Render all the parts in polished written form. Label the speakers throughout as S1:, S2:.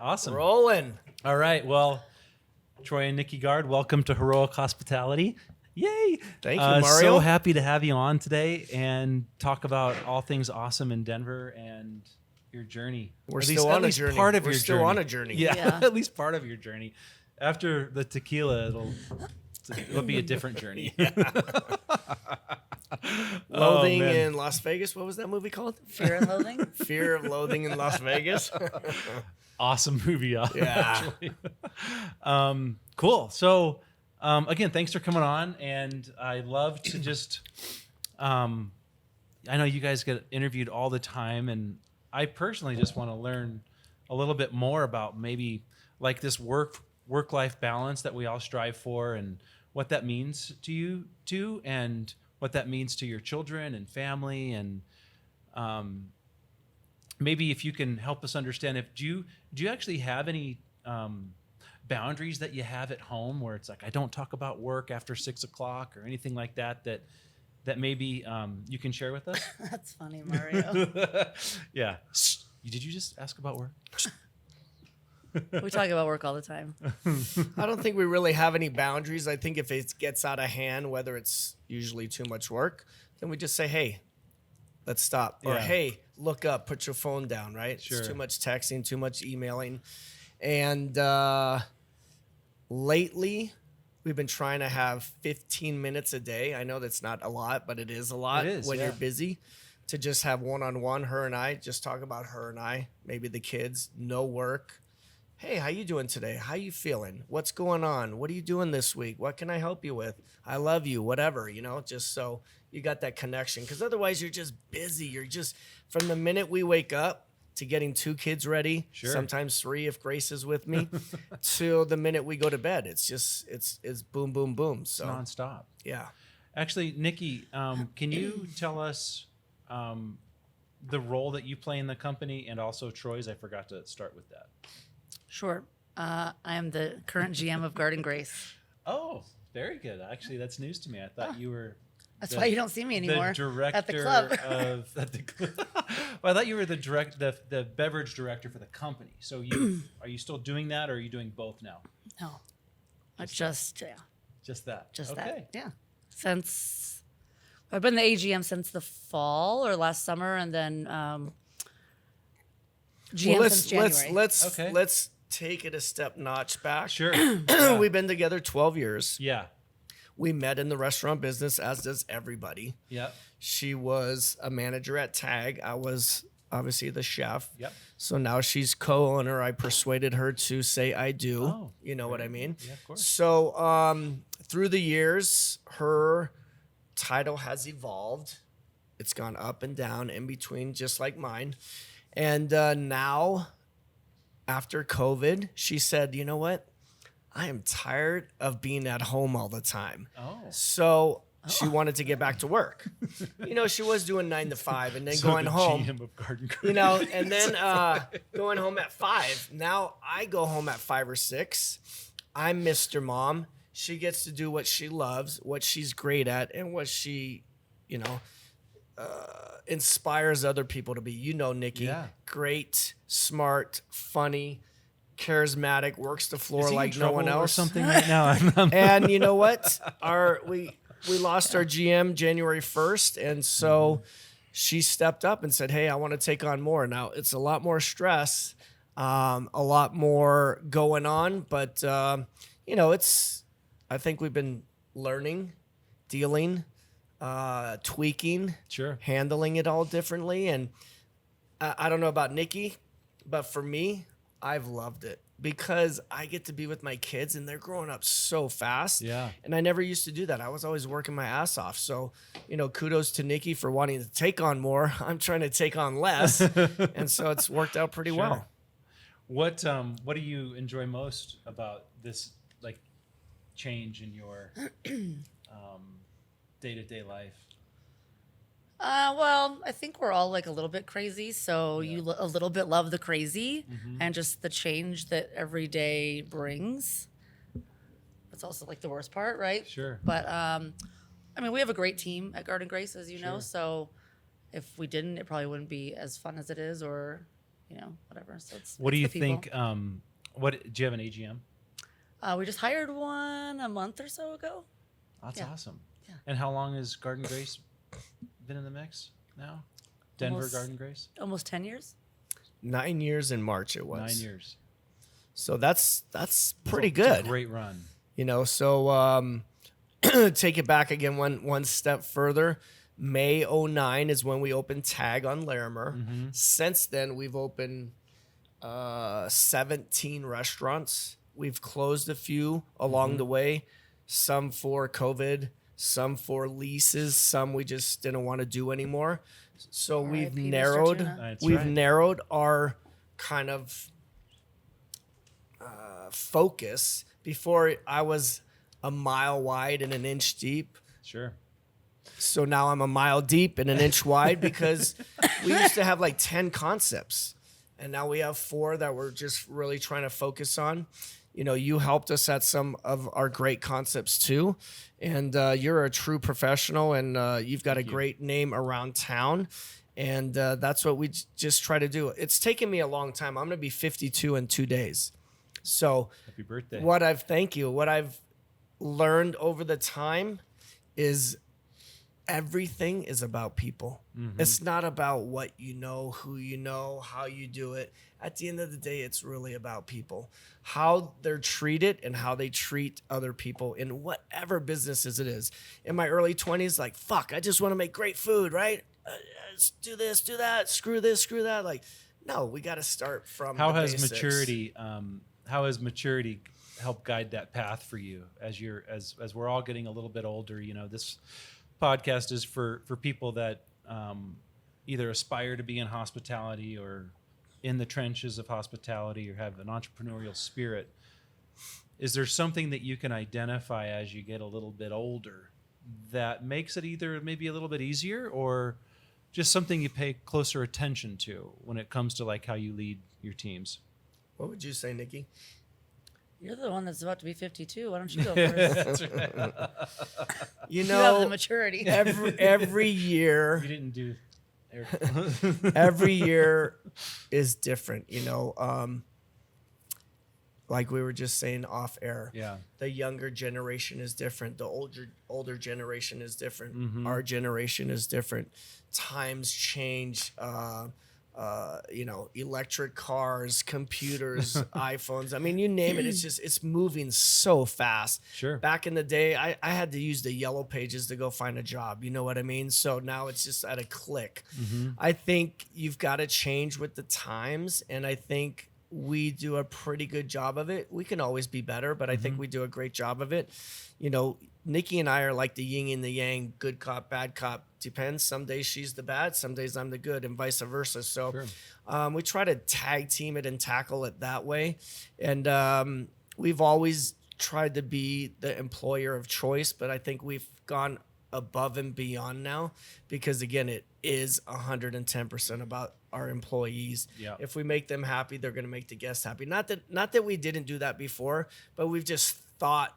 S1: Awesome.
S2: Rolling.
S1: All right. Well, Troy and Nikki Guard, welcome to Heroic Hospitality. Yay.
S2: Thank you, Mario.
S1: So happy to have you on today and talk about all things awesome in Denver and your journey.
S2: We're still on a journey.
S1: Part of
S2: We're
S1: your
S2: still
S1: journey.
S2: on a journey.
S1: Yeah, at least part of your journey. After the tequila, it'll be a different journey.
S2: Loathing in Las Vegas. What was that movie called?
S3: Fear and Loathing?
S2: Fear of Loathing in Las Vegas.
S1: Awesome movie,
S2: Yeah.
S1: actually. Cool. So, again, thanks for coming on. And I love to just, I know you guys get interviewed all the time, and I personally just want to learn a little bit more about maybe like this work-life balance that we all strive for, and what that means to you too, and what that means to your children and family, and maybe if you can help us understand, do you actually have any boundaries that you have at home where it's like, I don't talk about work after 6 o'clock or anything like that maybe you can share with us?
S3: That's funny, Mario.
S1: Yeah. Did you just ask about work?
S3: We talk about work all the time.
S2: I don't think we really have any boundaries. I think if it gets out of hand, whether it's usually too much work, then we just say, hey, let's stop. Or,
S1: Yeah.
S2: hey, look up, put your phone down, right?
S1: Sure.
S2: It's too much texting, too much emailing. And lately, we've been trying to have 15 minutes a day. I know that's not a lot, but it is a lot
S1: It is,
S2: when
S1: yeah.
S2: you're busy. To just have one-on-one, her and I, just talk about her and I, maybe the kids, no work. Hey, how you doing today? How you feeling? What's going on? What are you doing this week? What can I help you with? I love you, whatever, just so you got that connection. Because otherwise you're just busy. You're just, from the minute we wake up to getting 2 kids ready,
S1: Sure.
S2: sometimes 3 if Grace is with me, till the minute we go to bed. It's just, it's boom, boom, boom. So,
S1: Nonstop.
S2: yeah.
S1: Actually, Nikki, can you tell us the role that you play in the company, and also Troy's? I forgot to start with that.
S3: Sure. I am the current GM of Garden Grace.
S1: Oh, very good. Actually, that's news to me. I thought you were.
S3: That's why you don't see me anymore
S1: The director
S3: at the club.
S1: Well, I thought you were the beverage director for the company. So are you still doing that, or are you doing both now?
S3: No, just
S1: Just that.
S3: that. Yeah. Since I've been the AGM since the fall or last summer, and then GM since January.
S2: Let's take it a step notch back.
S1: Sure. Yeah.
S2: We've been together 12 years.
S1: Yeah.
S2: We met in the restaurant business, as does everybody.
S1: Yeah.
S2: She was a manager at TAG. I was obviously the chef.
S1: Yep.
S2: So now she's co-owner. I persuaded her to say I do.
S1: Oh,
S2: you know what I mean?
S1: Yeah, of course.
S2: So through the years, her title has evolved. It's gone up and down in between, just like mine. And now, after COVID, she said, you know what? I am tired of being at home all the time.
S1: Oh.
S2: So she wanted to get back to work. She was doing 9 to 5 and then going
S1: the
S2: home.
S1: GM of Garden Grace.
S2: And then going home at 5. Now I go home at 5 or 6. I'm Mr. Mom. She gets to do what she loves, what she's great at, and what she, inspires other people to be. Nikki,
S1: Yeah.
S2: great, smart, funny, charismatic, works the floor
S1: Is he
S2: like
S1: in
S2: no
S1: trouble
S2: one else.
S1: or something right now? I'm
S2: And you know what? We lost our GM January 1st, and so she stepped up and said, "Hey, I want to take on more." Now it's a lot more stress, a lot more going on, but I think we've been learning, dealing, tweaking,
S1: Sure.
S2: handling it all differently. And I don't know about Nikki, but for me, I've loved it because I get to be with my kids and they're growing up so fast.
S1: Yeah.
S2: And I never used to do that. I was always working my ass off. So, kudos to Nikki for wanting to take on more. I'm trying to take on less. And so it's worked out pretty well.
S1: What do you enjoy most about this change in your day-to-day life?
S3: Well, I think we're all a little bit crazy. So you a little bit love the crazy and just the change that every day brings. That's also the worst part, right?
S1: Sure.
S3: But we have a great team at Garden Grace, as you know. So if we didn't, it probably wouldn't be as fun as it is, or whatever. So
S1: What do
S3: it's
S1: you
S3: the people.
S1: think? What do you have an AGM?
S3: We just hired one a month or so ago.
S1: That's
S3: Yeah.
S1: awesome.
S3: Yeah.
S1: And how long has Garden Grace been in the mix now? Denver
S3: Almost-
S1: Garden Grace?
S3: Almost 10 years.
S2: 9 years in March it was.
S1: 9 years.
S2: So that's pretty
S1: It's a
S2: good.
S1: great run.
S2: So take it back again one step further. May 09 is when we opened Tag on Larimer.
S1: Mm-hmm.
S2: Since then, we've opened 17 restaurants. We've closed a few along the way, some for COVID, some for leases, some we just didn't want to do anymore. So we've
S3: R.I.P. Mr.
S2: narrowed
S3: Tuna.
S1: That's
S2: we've
S1: right.
S2: narrowed our kind of focus. Before I was a mile wide and an inch deep.
S1: Sure.
S2: So now I'm a mile deep and an inch wide because we used to have like 10 concepts. And now we have 4 that we're just really trying to focus on. You helped us at some of our great concepts too. And you're a true professional and you've got a great name around town. And that's what we just try to do. It's taken me a long time. I'm going to be 52 in 2 days. So
S1: Happy birthday.
S2: what I've learned over the time is everything is about people. It's not about what you know, who you know, how you do it. At the end of the day, it's really about people, how they're treated and how they treat other people in whatever businesses it is. In my early 20s, like, fuck, I just want to make great food, right? Let's do this, do that, screw this, screw that. Like, no, we got to start from
S1: How
S2: the
S1: has
S2: basics.
S1: maturity helped guide that path for you as we're all getting a little bit older? This podcast is for people that either aspire to be in hospitality or in the trenches of hospitality or have an entrepreneurial spirit. Is there something that you can identify as you get a little bit older that makes it either maybe a little bit easier or just something you pay closer attention to when it comes to like how you lead your teams?
S2: What would you say, Nikki?
S3: You're the one that's about to be 52. Why don't you go first?
S1: That's right.
S2: You
S3: You have the
S2: know,
S3: maturity.
S2: every year,
S1: You didn't do
S2: every year is different, like we were just saying off air.
S1: Yeah.
S2: The younger generation is different. The older generation is different.
S1: Mm-hmm.
S2: Our generation is different. Times change. Electric cars, computers, iPhones. I mean, you name it. It's moving so fast.
S1: Sure.
S2: Back in the day, I had to use the yellow pages to go find a job. You know what I mean? So now it's just at a click.
S1: Mm-hmm.
S2: I think you've got to change with the times. And I think we do a pretty good job of it. We can always be better, but I think we do a great job of it. Nikki and I are like the yin and the yang, good cop, bad cop. Depends. Some days she's the bad, some days I'm the good, and vice versa. So
S1: Sure.
S2: we try to tag team it and tackle it that way. And we've always tried to be the employer of choice, but I think we've gone above and beyond now because, again, it is 110% about our employees.
S1: Yeah.
S2: If we make them happy, they're going to make the guests happy. Not that we didn't do that before, but we've just thought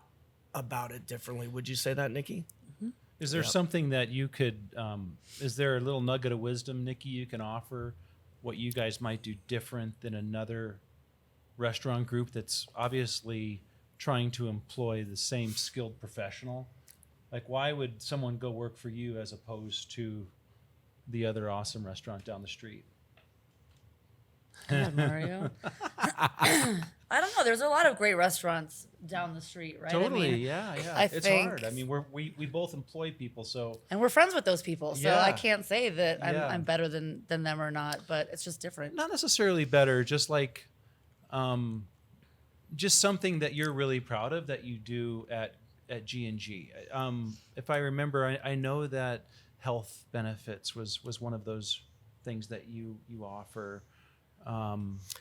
S2: about it differently. Would you say that, Nikki?
S1: Is there something that you could, is there a little nugget of wisdom, Nikki, you can offer what you guys might do different than another restaurant group that's obviously trying to employ the same skilled professional? Like, why would someone go work for you as opposed to the other awesome restaurant down the street?
S3: God, Mario. I don't know. There's a lot of great restaurants down the street, right?
S1: Totally,
S3: I mean,
S1: yeah.
S3: I
S1: It's
S3: think-
S1: hard. I mean, we both employ people, so
S3: and we're friends with those people, so
S1: Yeah.
S3: I can't say that
S1: Yeah.
S3: I'm better than them or not, but it's just different.
S1: not necessarily better, just like just something that you're really proud of that you do at G&G. If I remember, I know that health benefits was one of those things that you offer.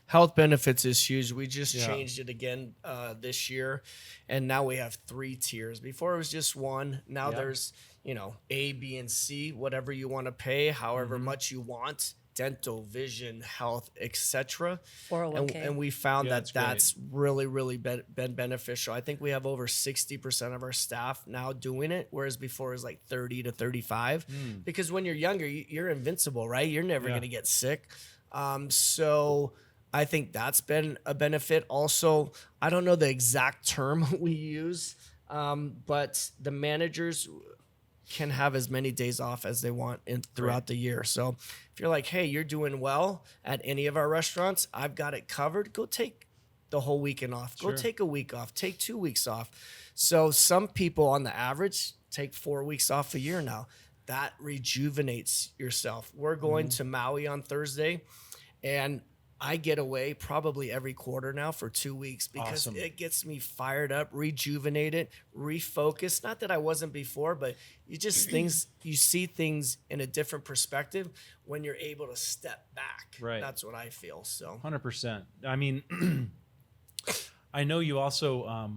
S2: Health benefits is huge. We just
S1: Yeah.
S2: changed it again this year, and now we have 3 tiers. Before it was just one. Now
S1: Yeah.
S2: there's A, B, and C. Whatever you want to pay, however
S1: Mm-hmm.
S2: much you want. Dental, vision, health, etc.
S3: 401k.
S2: And we found
S1: Yeah,
S2: that that's really been beneficial. I think we have over 60% of our staff now doing it, whereas before it was like 30 to 35. Because when you're younger, you're invincible, right? You're never
S1: Yeah.
S2: going to get sick. So I think that's been a benefit. Also, I don't know the exact term we use, but the managers can have as many days off as they want throughout the year. So if you're like, hey, you're doing well at any of our restaurants, I've got it covered. Go take the whole weekend off. Go take a week off. Take 2 weeks off. So some people on the average take 4 weeks off a year now. That rejuvenates yourself. We're going to Maui on Thursday, and I get away probably every quarter now for 2 weeks because it gets me fired up, rejuvenated, refocused. Not that I wasn't before, but you see things in a different perspective when you're able to step back.
S1: Right.
S2: That's what I feel. So
S1: 100%. I mean, I know you also, have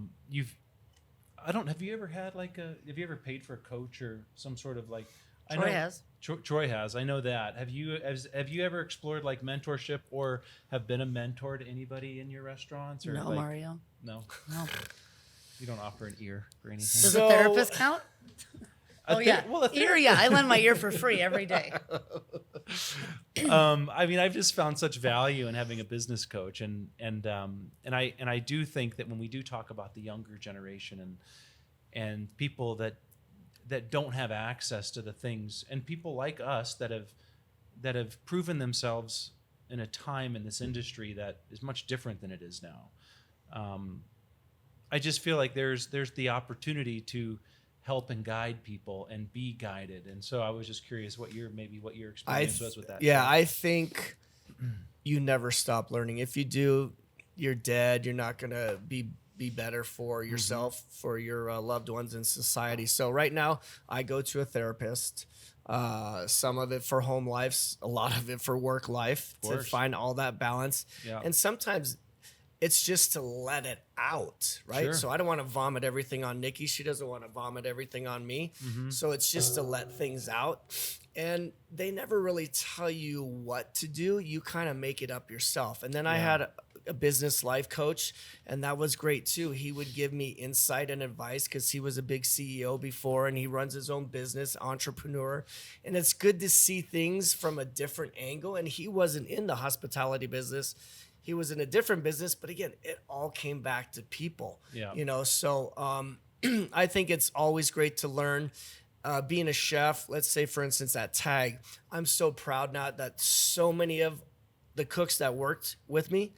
S1: you ever had have you ever paid for a coach or some sort of
S3: Troy has.
S1: Troy has. I know that. Have you ever explored like mentorship or have been a mentor to anybody in your restaurants? Or
S3: No, Mario.
S1: No.
S3: No.
S1: You don't offer an ear or anything.
S3: Does a therapist count? Yeah.
S1: Well,
S3: ear, yeah. I lend my ear for free every day.
S1: I mean, I've just found such value in having a business coach, and I do think that when we do talk about the younger generation and people that don't have access to the things, and people like us that have proven themselves in a time in this industry that is much different than it is now. I just feel like there's the opportunity to help and guide people and be guided. And so I was just curious what your experience was with that.
S2: Yeah, I think you never stop learning. If you do, you're dead. You're not going to be better for yourself, for your loved ones in society. So right now I go to a therapist, some of it for home life, a lot of it for work life, to find all that balance. Yeah. And sometimes it's just to let it out, right? Sure. So I don't want to vomit everything on Nikki. She doesn't want to vomit everything on me. So it's just to let things out. And they never really tell you what to do. You kind of make it up yourself. And then I had a business life coach, and that was great too. He would give me insight and advice because he was a big CEO before, and he runs his own business, entrepreneur. And it's good to see things from a different angle. And he wasn't in the hospitality business. He was in a different business, but again, it all came back to people. Yeah. So I think it's always great to learn. Being a chef, let's say, for instance, at Tag, I'm so proud now that so many of the cooks that worked with me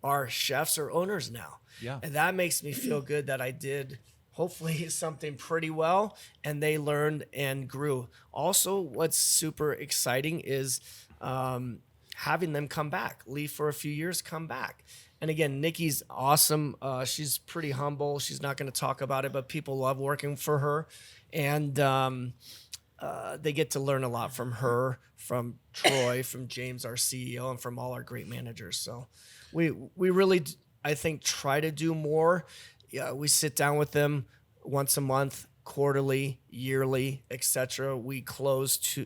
S2: are chefs or owners now. Yeah. And that makes me feel good that I did hopefully something pretty well, and they learned and grew. Also, what's super exciting is having them come back, leave for a few years, come back. And again, Nikki's awesome. She's pretty humble. She's not going to talk about it, but people love working for her. And they get to learn a lot from her, from Troy, from James, our CEO, and from all our great managers. So we really, I think, try to do more. Yeah, we sit down with them once a month, quarterly, yearly, etc. We close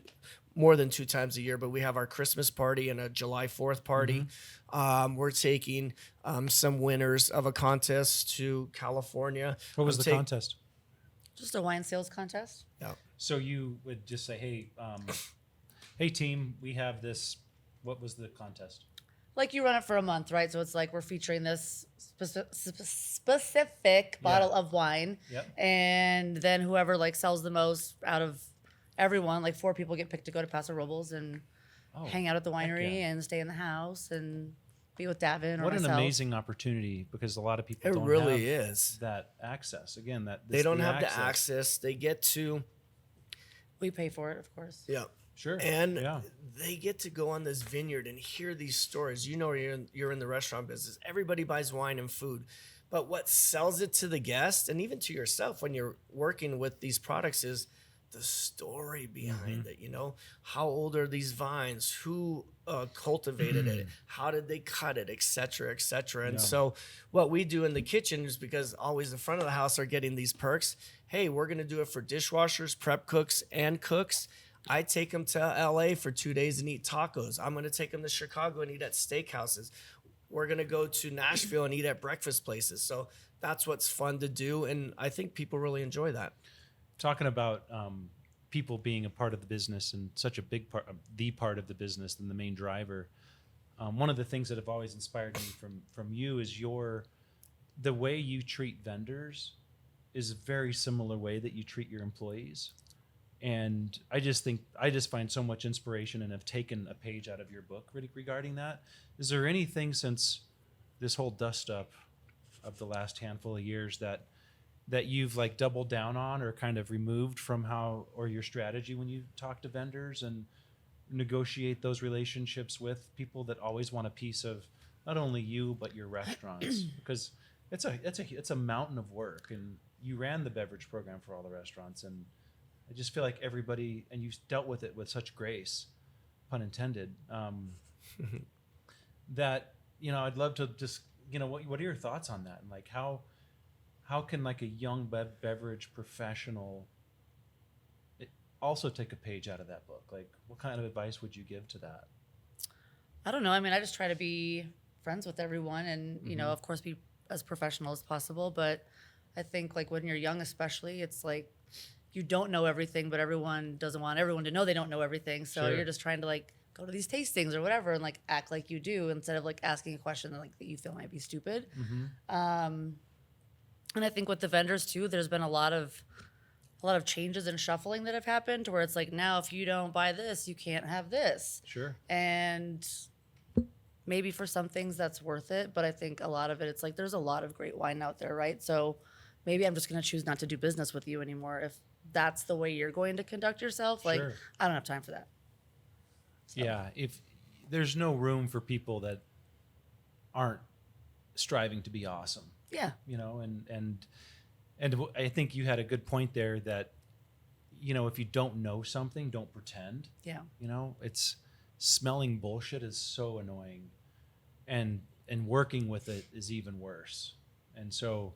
S2: more than 2 times a year, but we have our Christmas party and a July 4th party. We're taking some winners of a contest to California.
S1: What was the contest?
S3: Just a wine sales contest.
S2: Yeah.
S1: So you would just say, hey team, we have this. What was the contest? Like
S3: you run it for a month, right? So it's like we're featuring this specific bottle of wine. Yep. And then whoever sells the most out of everyone, 4 people get picked to go to Paso Robles and hang out at the winery and stay in the house and be with Davin or
S1: What
S3: myself.
S1: An amazing opportunity, because a lot of people don't
S2: really
S1: have
S2: is.
S1: that access. Again,
S2: they don't have the access. They get to...
S3: We pay for it, of course.
S2: Yeah.
S1: Sure.
S2: And they get to go on this vineyard and hear these stories. You're in the restaurant business. Everybody buys wine and food. But what sells it to the guest and even to yourself when you're working with these products is the story behind it. How old are these vines? Who cultivated it? How did they cut it? Et cetera, et cetera. And so what we do in the kitchen is, because always the front of the house are getting these perks. Hey, we're going to do it for dishwashers, prep cooks, and cooks. I take them to LA for 2 days and eat tacos. I'm going to take them to Chicago and eat at steakhouses. We're going to go to Nashville and eat at breakfast places. So that's what's fun to do. And I think people really enjoy that.
S1: Talking about people being a part of the business and such a big part, the part of the business and the main driver. one of the things that have always inspired me from you is the way you treat vendors is a very similar way that you treat your employees. And I just find so much inspiration and have taken a page out of your book regarding that. Is there anything since this whole dust up of the last handful of years that you've like doubled down on or kind of removed from or your strategy when you talk to vendors and negotiate those relationships with people that always want a piece of not only you but your restaurants? Because it's a mountain of work, and you ran the beverage program for all the restaurants, and I just feel like everybody, and you dealt with it with such grace, pun intended, that, I'd love to just, what are your thoughts on that? And like, how can like a young beverage professional also take a page out of that book? Like, what kind of advice would you give to that?
S3: I don't know. I mean, I just try to be friends with everyone and, of course, be as professional as possible. But I think like when you're young, especially, it's like, you don't know everything, but everyone doesn't want everyone to know they don't know everything. So
S1: Sure.
S3: You're just trying to like go to these tastings or whatever and like act like you do instead of like asking a question that you feel might be stupid. And I think with the vendors too, there's been a lot of changes and shuffling that have happened to where it's like, now if you don't buy this, you can't have this.
S1: Sure.
S3: And maybe for some things that's worth it, but I think a lot of it's like there's a lot of great wine out there, right? So maybe I'm just going to choose not to do business with you anymore if that's the way you're going to conduct yourself. Like,
S1: Sure.
S3: I don't have time for that. So.
S1: Yeah. If there's no room for people that aren't striving to be awesome,
S3: Yeah.
S1: and I think you had a good point there that, if you don't know something, don't pretend.
S3: Yeah.
S1: It's smelling bullshit is so annoying, and working with it is even worse. And so,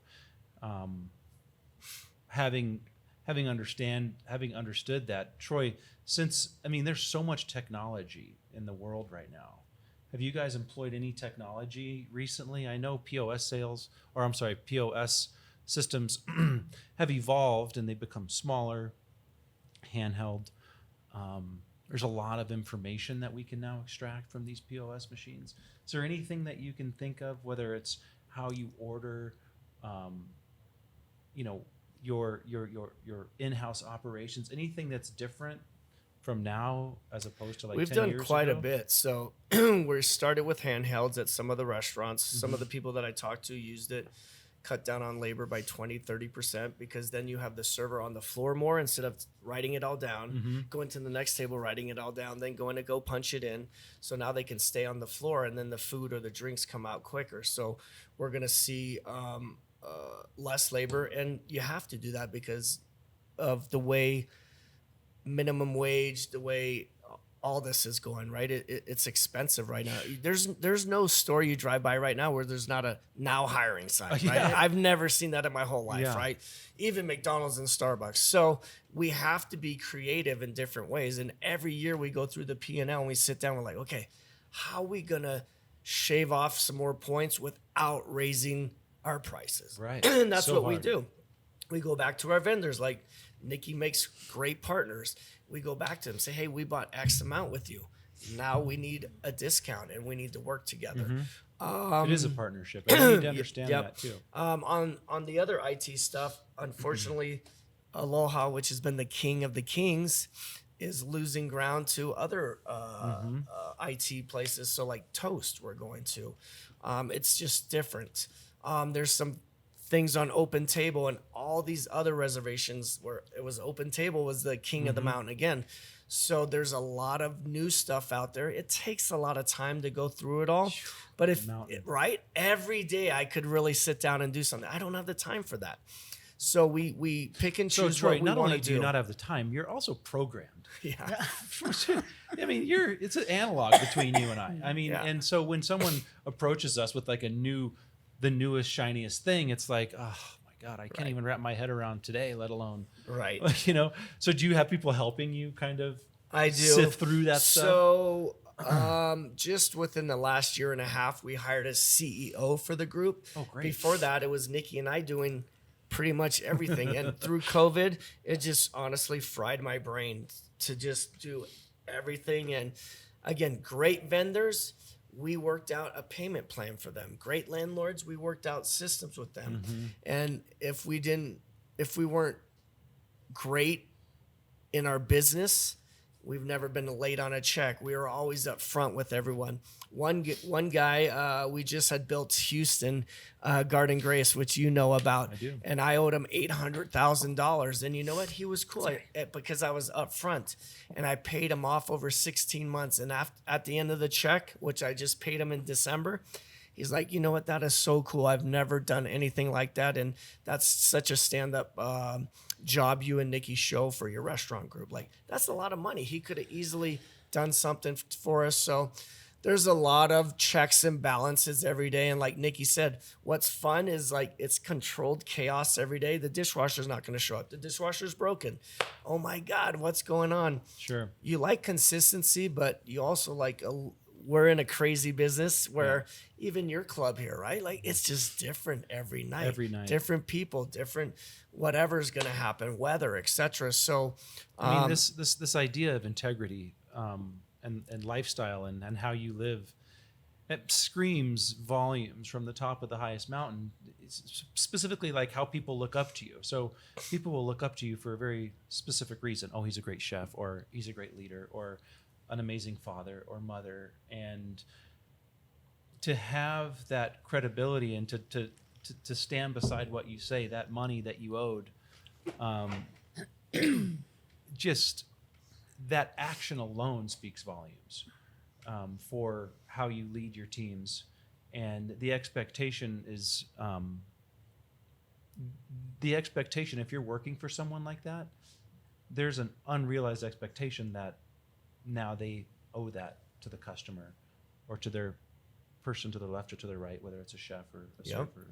S1: having understood that, Troy, there's so much technology in the world right now. Have you guys employed any technology recently? I know POS systems have evolved and they've become smaller, handheld. There's a lot of information that we can now extract from these POS machines. Is there anything that you can think of, whether it's how you order, your in-house operations, anything that's different from now as opposed to like
S2: We've
S1: 10
S2: done
S1: years
S2: quite
S1: ago?
S2: a bit. So we started with handhelds at some of the restaurants. Some of the people that I talked to used it, cut down on labor by 20-30%, because then you have the server on the floor more instead of writing it all down, going to the next table, writing it all down, then going to go punch it in. So now they can stay on the floor, and then the food or the drinks come out quicker. So we're going to see less labor, and you have to do that because of the way minimum wage, the way all this is going, right? It's expensive right now. There's no store you drive by right now where there's not a now hiring sign, right?
S1: Yeah.
S2: I've never seen that in my whole life,
S1: Yeah.
S2: right? Even McDonald's and Starbucks. So we have to be creative in different ways. And every year we go through the P&L and we sit down, we're like, okay, how are we gonna shave off some more points without raising our prices?
S1: Right.
S2: And that's
S1: So
S2: what we
S1: hard.
S2: do. We go back to our vendors, like Nikki makes great partners. We go back to them, say, hey, we bought X amount with you. Now we need a discount and we need to work together.
S1: It is a partnership. I need to understand
S2: Yep.
S1: that too.
S2: On the other IT stuff, unfortunately, Aloha, which has been the king of the kings, is losing ground to other IT places. So like Toast, we're going to. It's just different. There's some things on Open Table and all these other reservations where it was Open Table was the king of the mountain again. So there's a lot of new stuff out there. It takes a lot of time to go through it all. But right, every day I could really sit down and do something. I don't have the time for that. So we pick and
S1: So
S2: choose
S1: Troy,
S2: what we
S1: not
S2: want
S1: only
S2: to
S1: do you not have the time, you're also programmed.
S2: Yeah.
S1: I mean, it's an analog between you and I. I mean,
S2: Yeah.
S1: and so when someone approaches us with like the newest, shiniest thing, it's like, oh my God, I can't even wrap my head around today, let alone,
S2: Right.
S1: like, so do you have people helping you kind of
S2: I do.
S1: sift through that stuff?
S2: So just within the last year and a half, we hired a CEO for the group.
S1: Oh, great.
S2: Before that, it was Nikki and I doing pretty much everything. And through COVID, it just honestly fried my brain to just do everything. And again, great vendors. we worked out a payment plan for them. Great landlords, we worked out systems with them. And if we weren't great in our business, we've never been late on a check. We were always up front with everyone. One guy, we just had built Houston Garden Grace, which you know about.
S1: I do.
S2: And I owed him $800,000. And you know what? He was cool because I was up front. And I paid him off over 16 months. And at the end of the check, which I just paid him in December, he's like, you know what? That is so cool. I've never done anything like that. And that's such a stand-up job you and Nikki show for your restaurant group. Like, that's a lot of money. He could have easily done something for us. So there's a lot of checks and balances every day. And like Nikki said, what's fun is like it's controlled chaos every day. The dishwasher's not going to show up. The dishwasher's broken. Oh my God, what's going on?
S1: Sure.
S2: You like consistency, but you also like we're in a crazy business where even your club here, right? Like it's just different every night.
S1: Every night.
S2: Different people, different whatever's going to happen, weather, etc. So
S1: I mean, this idea of integrity and lifestyle and how you live, it screams volumes from the top of the highest mountain. It's specifically like how people look up to you. So people will look up to you for a very specific reason. Oh, he's a great chef, or he's a great leader, or an amazing father or mother. And to have that credibility and to stand beside what you say, that money that you owed, just that action alone speaks volumes for how you lead your teams. And the expectation is, if you're working for someone like that, there's an unrealized expectation that now they owe that to the customer or to their person to the left or to the right, whether it's a chef or a server.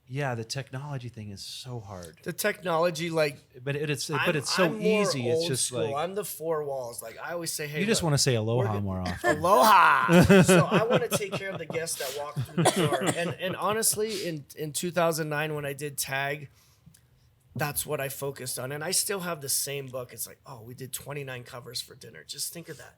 S1: Yeah, the technology thing is so hard.
S2: The technology, like,
S1: but it's so
S2: I'm more
S1: easy. It's
S2: old
S1: just
S2: school.
S1: like
S2: I'm the four walls. Like I always say, hey,
S1: you just want to say aloha more often.
S2: Aloha. So I want to take care of the guests that walk through the door. And honestly, in 2009 when I did tag, that's what I focused on. And I still have the same book. It's like, oh, we did 29 covers for dinner. Just think of that.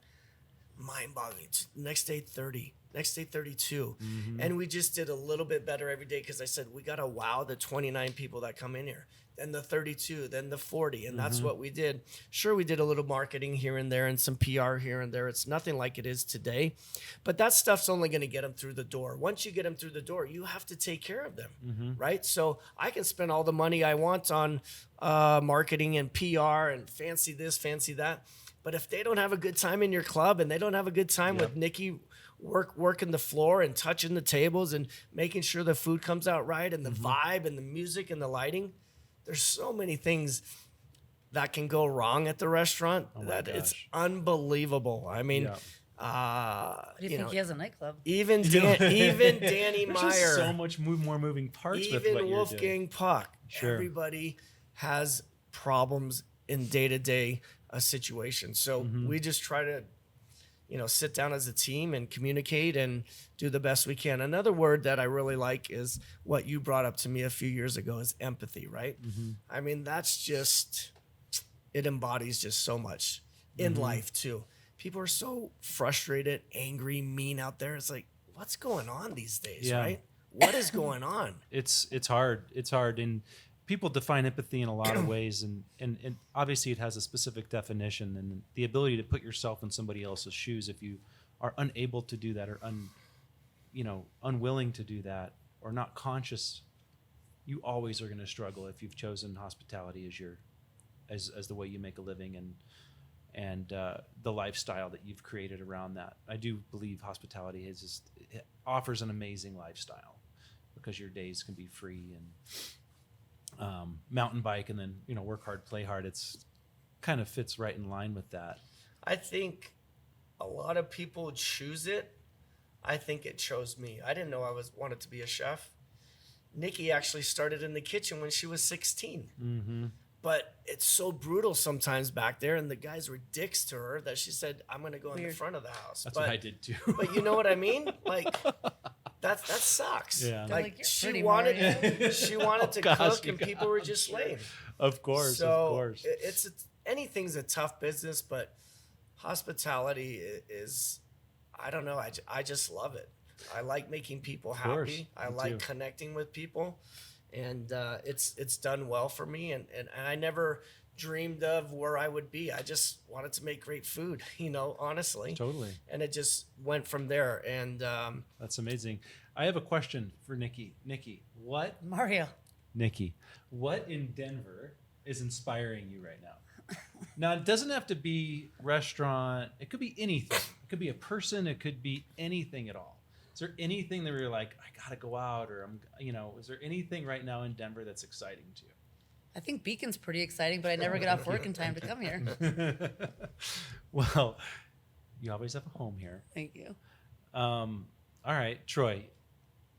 S2: Mind-boggling. Next day 30. Next day 32. And we just did a little bit better every day because I said we got to wow the 29 people that come in here. Then the 32, then the 40. And that's what we did. Sure, we did a little marketing here and there and some PR here and there. It's nothing like it is today. But that stuff's only going to get them through the door. Once you get them through the door, you have to take care of them, right? So I can spend all the money I want on marketing and PR and fancy this, fancy that. But if they don't have a good time in your club and they don't have a good time with Nikki working the floor and touching the tables and making sure the food comes out right and the vibe and the music and the lighting, there's so many things that can go wrong at the restaurant that it's unbelievable. I mean,
S3: What do you think he has a nightclub?
S2: even Danny
S1: There's
S2: Meyer,
S1: just so much more moving parts with what
S2: even
S1: you're doing.
S2: Wolfgang Puck,
S1: Sure.
S2: everybody has problems in day-to-day situation. So we just try to, sit down as a team and communicate and do the best we can. Another word that I really like is what you brought up to me a few years ago is empathy, right? I mean, that's just, it embodies just so much in life too. People are so frustrated, angry, mean out there. It's like, what's going on these days, right? What is going on?
S1: It's hard. It's hard. And people define empathy in a lot of ways, and obviously it has a specific definition, and the ability to put yourself in somebody else's shoes. If you are unable to do that or unwilling to do that or not conscious, you always are going to struggle if you've chosen hospitality as the way you make a living and the lifestyle that you've created around that. I do believe hospitality it offers an amazing lifestyle because your days can be free and mountain bike and then work hard, play hard. It's kind of fits right in line with that.
S2: I think a lot of people choose it. I think it chose me. I didn't know I wanted to be a chef. Nikki actually started in the kitchen when she was 16. But it's so brutal sometimes back there, and the guys were dicks to her that she said, I'm going to go in the front of the house.
S1: That's what I did too.
S2: But you know what I mean? Like, that sucks.
S1: Yeah.
S2: Like she wanted to cook, and people were just lame.
S1: Of course.
S2: So anything's a tough business, but Hospitality is, I don't know. I just love it. I like making people happy. I like connecting with people, and it's done well for me. And I never dreamed of where I would be. I just wanted to make great food, honestly.
S1: Totally.
S2: And it just went from there. And
S1: that's amazing. I have a question for Nikki. Nikki, what in Denver is inspiring you right now? Now, it doesn't have to be restaurant. It could be anything. It could be a person. It could be anything at all. Is there anything that you're like, I got to go out, or is there anything right now in Denver that's exciting to you?
S3: I think Beacon's pretty exciting, but I never get off work in time to come here.
S1: Well, you always have a home here.
S3: Thank you.
S1: All right, Troy,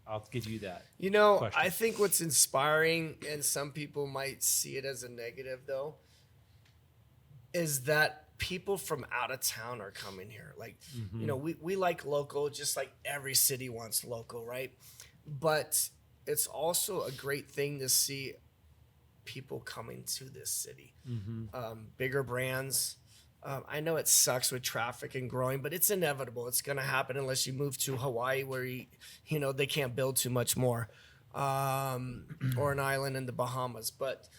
S1: I'll give you that.
S2: question. I think what's inspiring, and some people might see it as a negative though, is that people from out of town are coming here. Like, we like local, just like every city wants local, right? But it's also a great thing to see people coming to this city. Bigger brands. I know it sucks with traffic and growing, but it's inevitable. It's going to happen unless you move to Hawaii where, they can't build too much more, or an island in the Bahamas. But,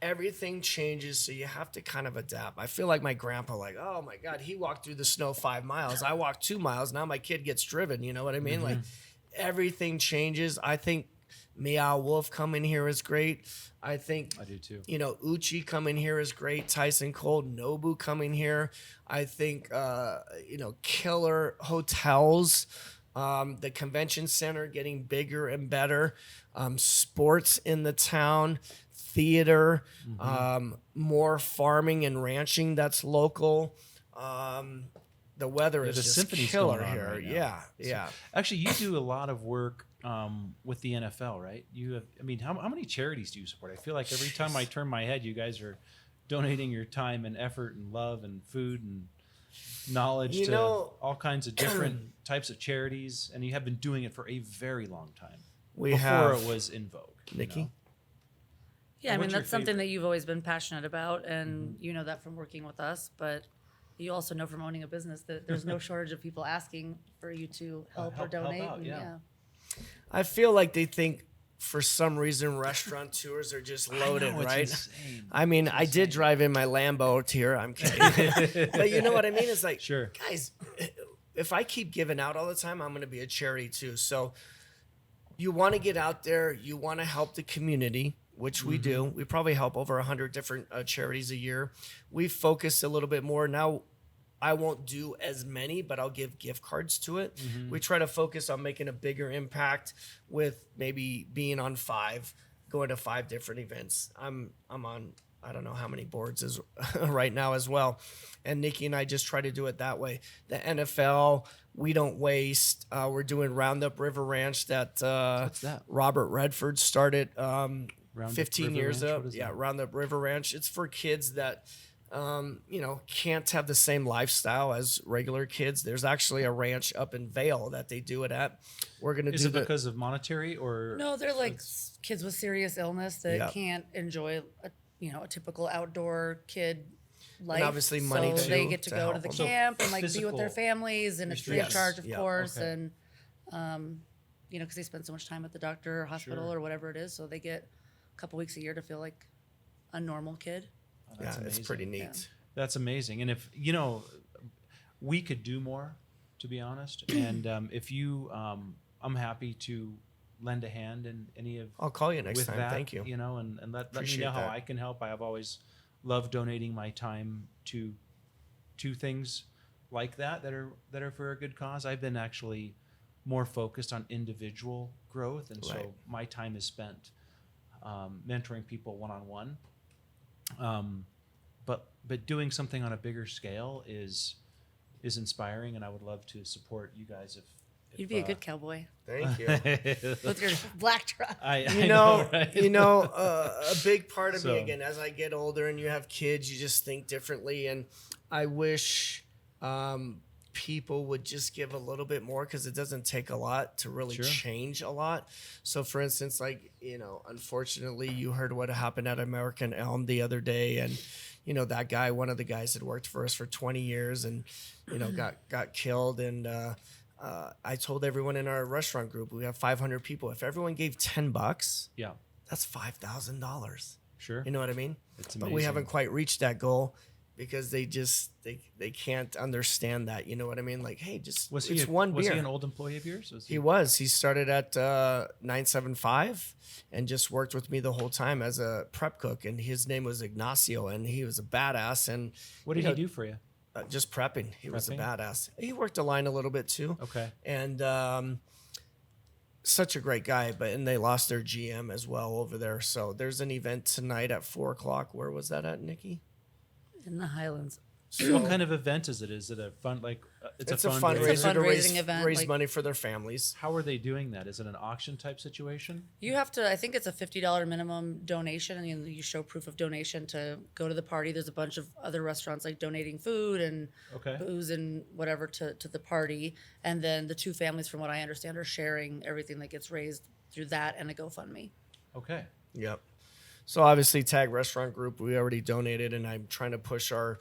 S2: everything changes, so you have to kind of adapt. I feel like my grandpa, oh my God, he walked through the snow 5 miles. I walked 2 miles. Now my kid gets driven. You know what I mean? Like, everything changes. I think Meow Wolf coming here is great. I think
S1: I do too.
S2: Uchi coming here is great. Tyson Cole, Nobu coming here. I think killer hotels. The convention center getting bigger and better. Sports in the town. Theater. More farming and ranching that's local. The weather is just killer here.
S1: Right now.
S2: Yeah.
S1: Actually, you do a lot of work with the NFL, right? How many charities do you support? I feel like every time I turn my head, you guys are donating your time and effort and love and food and knowledge to all kinds of different types of charities, and you have been doing it for a very long time. Before it was in vogue.
S2: Nikki?
S3: Yeah, that's something that you've always been passionate about, and you know that from working with us, but you also know from owning a business that there's no shortage of people asking for you to help or donate.
S1: Help out,
S2: I feel like they think for some reason restaurateurs are just loaded, right?
S1: Insane.
S2: I did drive in my Lambo here. I'm kidding. But you know what I mean? It's like,
S1: sure,
S2: guys, if I keep giving out all the time, I'm going to be a charity too. So you want to get out there. You want to help the community, which we do. We probably help over 100 different charities a year. We focus a little bit more now. I won't do as many, but I'll give gift cards to it. We try to focus on making a bigger impact with maybe being on 5, going to 5 different events. I'm on, I don't know how many boards is right now as well. And Nikki and I just try to do it that way. The NFL, we don't waste. We're doing Roundup River Ranch that,
S1: what's that?
S2: Robert Redford started 15 years
S1: ago.
S2: Yeah, Roundup River Ranch. It's for kids that can't have the same lifestyle as regular kids. There's actually a ranch up in Vail that they do it at. We're gonna
S1: Is it because of monetary or
S3: no? They're like kids with serious illness that can't enjoy a typical outdoor kid life.
S2: And obviously money
S3: so
S2: too,
S3: they get to go to the camp and be with their families, and it's free of charge, of course.
S1: Okay.
S3: And because they spend so much time at the doctor or hospital or whatever it is, so they get a couple weeks a year to feel like a normal kid.
S2: Yeah, it's pretty neat.
S1: Yeah. That's amazing. And if we could do more, to be honest. And if you, I'm happy to lend a hand in any of.
S2: I'll call you next time.
S1: That,
S2: Thank you.
S1: And let me know how I can help. I have always loved donating my time to things like that are for a good cause. I've been actually more focused on individual growth, and so my time is spent mentoring people one-on-one. But doing something on a bigger scale is inspiring, and I would love to support you guys if
S3: you'd be a good cowboy.
S2: Thank you.
S3: With your black truck.
S2: A big part of me, again, as I get older and you have kids, you just think differently. And I wish people would just give a little bit more because it doesn't take a lot to really change a lot. So for instance, like, unfortunately you heard what happened at American Elm the other day, and that guy, one of the guys that worked for us for 20 years and got killed. And I told everyone in our restaurant group, we have 500 people, if everyone gave $10, that's $5,000.
S1: Sure.
S2: You know what I mean?
S1: It's amazing.
S2: But we haven't quite reached that goal because they can't understand that. You know what I mean? Like, hey, it's one beer.
S1: Was he an old employee of yours?
S2: He was. He started at 975 and just worked with me the whole time as a prep cook. And his name was Ignacio, and he was a badass. And
S1: what did he do for you?
S2: Just prepping. He was a badass. He worked a line a little bit too.
S1: Okay.
S2: And such a great guy, and they lost their GM as well over there. So there's an event tonight at 4:00. Where was that at, Nikki?
S3: In the Highlands.
S1: So what kind of event is it? Is it a fun, it's a fundraiser?
S3: It's a fundraising event.
S2: Raise money for their families.
S1: How are they doing that? Is it an auction type situation?
S3: You have to, I think it's a $50 minimum donation, and you show proof of donation to go to the party. There's a bunch of other restaurants like donating food and booze and whatever to the party. And then the two families, from what I understand, are sharing everything that gets raised through that and a GoFundMe.
S1: Okay.
S2: Yep. So obviously Tag Restaurant Group, we already donated, and I'm trying to push our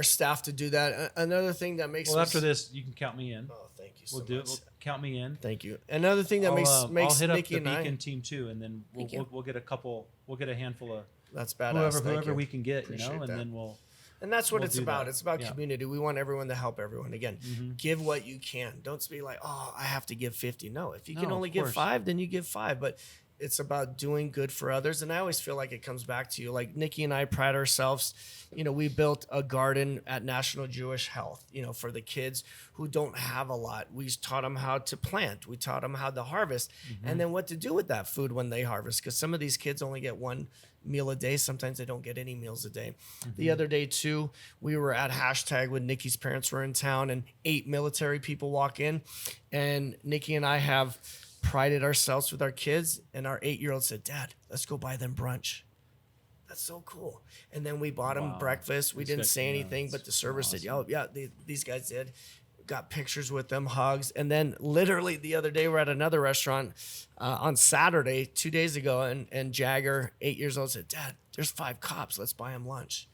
S2: staff to do that. Another thing that makes
S1: after this, you can count me in.
S2: Oh, thank you so
S1: We'll do
S2: much.
S1: it. We'll count me in.
S2: Thank you. Another thing that makes
S1: I'll hit
S2: Nikki
S1: up the
S2: and
S1: Beacon
S2: I,
S1: team too, and then we'll get a couple. We'll get a handful of
S2: that's badass.
S1: whoever we can get,
S2: Appreciate
S1: and
S2: that.
S1: then we'll.
S2: And that's what
S1: we'll
S2: it's
S1: do
S2: about.
S1: that.
S2: It's about community. We want everyone to help everyone. Again, give what you can. Don't be like, oh, I have to give 50. No, if you can only give 5, then you give 5. But it's about doing good for others. And I always feel like it comes back to you. Like Nikki and I pride ourselves. We built a garden at National Jewish Health, for the kids who don't have a lot. We taught them how to plant. We taught them how to harvest and then what to do with that food when they harvest. Because some of these kids only get one meal a day. Sometimes they don't get any meals a day. The other day too, we were at hashtag when Nikki's parents were in town, and 8 military people walk in, and Nikki and I have prided ourselves with our kids, and our 8-year-old said, Dad, let's go buy them brunch. That's so cool. And then we bought them breakfast. We didn't say anything, but the server said, these guys did. Got pictures with them, hugs. And then literally the other day, we're at another restaurant on Saturday, 2 days ago, and Jagger, 8 years old, said, Dad, there's 5 cops. Let's buy them lunch.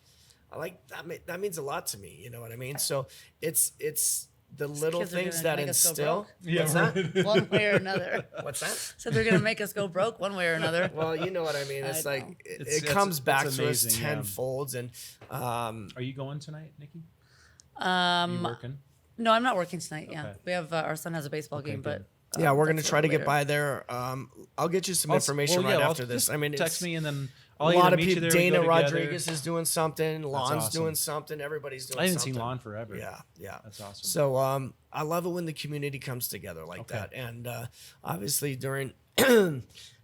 S2: I like that. That means a lot to me. You know what I mean? So it's the little things that instill.
S1: Yeah,
S3: that? One way or another.
S2: What's that?
S3: So they're going to make us go broke one way or another.
S2: Well, you know what I mean. It's
S3: I
S2: like
S3: know.
S2: it comes back to us
S1: amazing,
S2: tenfold. And
S1: are you going tonight, Nikki? You working?
S3: No, I'm not working tonight. Yeah,
S1: Okay.
S3: we have our son has a baseball game,
S1: good.
S3: but
S2: yeah, we're gonna
S3: that's
S2: try to
S3: later.
S2: get by there. I'll get you some information after this. I mean,
S1: text me and then
S2: a
S1: I'll
S2: lot
S1: either
S2: of
S1: meet you
S2: people.
S1: there.
S2: Dana
S1: we go together.
S2: Rodriguez is doing something. Lon's
S1: awesome.
S2: doing something. Everybody's doing.
S1: I haven't
S2: something.
S1: seen Lon forever.
S2: Yeah.
S1: That's awesome.
S2: So I love it when the community comes together like that. And obviously during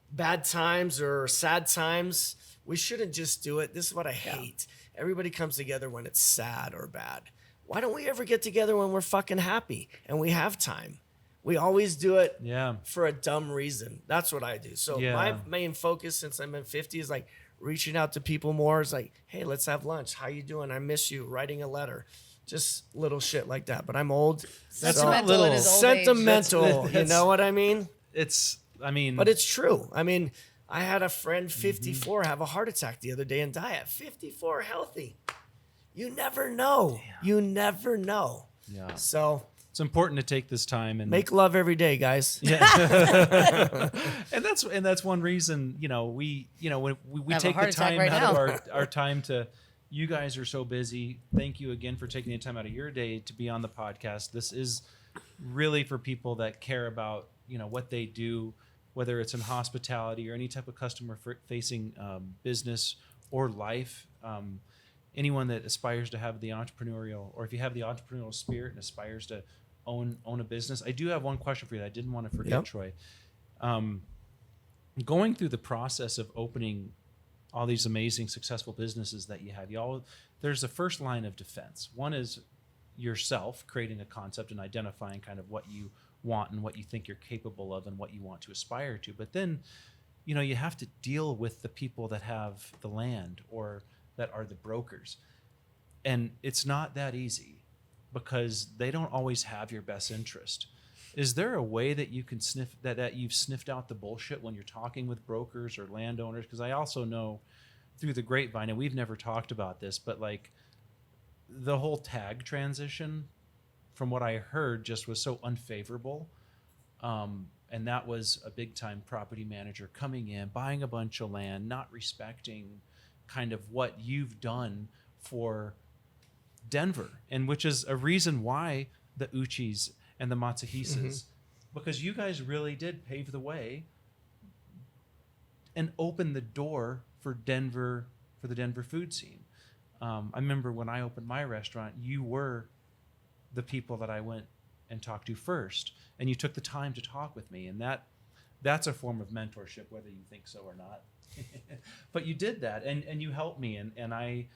S2: bad times or sad times, we shouldn't just do it. This is what I hate. Everybody comes together when it's sad or bad. Why don't we ever get together when we're fucking happy and we have time? We always do it for a dumb reason. That's what I do. So my main focus since I'm in 50 is like reaching out to people more. It's like, hey, let's have lunch. How you doing? I miss you. Writing a letter. Just little shit like that. But I'm old.
S3: Sentimental in his old age.
S2: Sentimental. You know what I mean? But it's true. I mean, I had a friend 54 have a heart attack the other day and die at 54 healthy. You never know. Damn. You never know.
S1: Yeah.
S2: So
S1: it's important to take this time and
S2: make love every day, guys.
S1: Yeah. and that's one reason, when we take the time out of our time to. You guys are so busy. Thank you again for taking the time out of your day to be on the podcast. This is really for people that care about, what they do, whether it's in hospitality or any type of customer facing business or life. Anyone that aspires to have the entrepreneurial, or if you have the entrepreneurial spirit and aspires to own a business. I do have one question for you that I didn't want to forget, Troy. Going through the process of opening all these amazing, successful businesses that you have, there's a first line of defense. One is yourself creating a concept and identifying kind of what you want and what you think you're capable of and what you want to aspire to. But then, you have to deal with the people that have the land or that are the brokers. And it's not that easy. because they don't always have your best interest. Is there a way that you can that you've sniffed out the bullshit when you're talking with brokers or landowners? Because I also know through the grapevine, and we've never talked about this, but like the whole tag transition, from what I heard, just was so unfavorable. And that was a big time property manager coming in, buying a bunch of land, not respecting kind of what you've done for Denver, and which is a reason why the Uchis and the Matsuhisas, because you guys really did pave the way and open the door for Denver, for the Denver food scene. I remember when I opened my restaurant, you were the people that I went and talked to first, and you took the time to talk with me, and that's a form of mentorship, whether you think so or not. But you did that, and you helped me, and I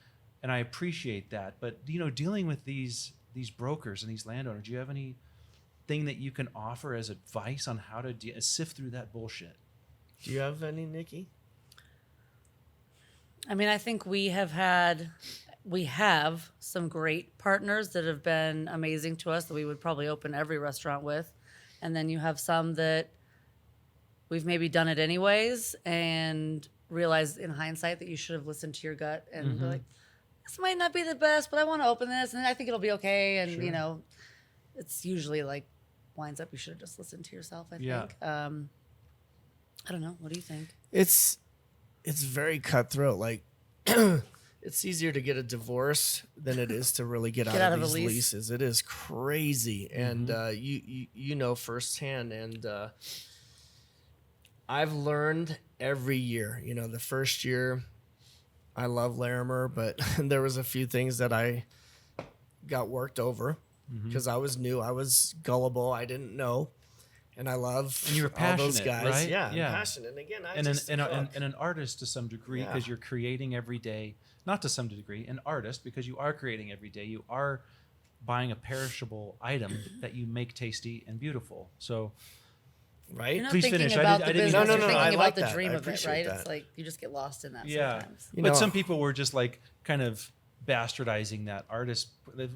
S1: appreciate that. But dealing with these brokers and these landowners, do you have anything that you can offer as advice on how to sift through that bullshit?
S2: Do you have any, Nikki?
S3: I mean, I think we have some great partners that have been amazing to us that we would probably open every restaurant with. And then you have some that we've maybe done it anyways and realized in hindsight that you should have listened to your gut and be like, this might not be the best, but I want to open this and I think it'll be okay. And,
S1: Sure.
S3: It's usually like winds up, you should have just listened to yourself, I
S1: Yeah.
S3: think. I don't know. What do you think?
S2: It's very cutthroat. Like, it's easier to get a divorce than it is to really get out of
S3: a
S2: these
S3: lease.
S2: leases. It is crazy, and you know firsthand. And I've learned every year. The first year, I love Larimer, but there was a few things that I got worked over because I was new, I was gullible, I didn't know. And I love
S1: And you were
S2: all those
S1: passionate,
S2: guys.
S1: right?
S2: Yeah,
S1: Yeah.
S2: I'm passionate. And again, I
S1: And
S2: just
S1: an artist to some degree,
S2: Yeah.
S1: because you're creating every day. Not to some degree, an artist, because you are creating every day. You are buying a perishable item that you make tasty and beautiful. So
S2: right.
S3: You're not
S1: Please
S3: thinking
S1: finish. I
S3: about
S1: didn't-
S3: the
S1: I didn't
S3: business.
S1: mean to-
S3: You're
S1: No, no, no,
S3: thinking
S2: I
S3: about
S2: like
S3: the
S2: that.
S3: dream
S2: I
S3: of it,
S2: appreciate
S3: right?
S2: that.
S3: It's like you just get lost in that
S1: yeah,
S3: sometimes.
S1: but some people were just like kind of bastardizing that artist.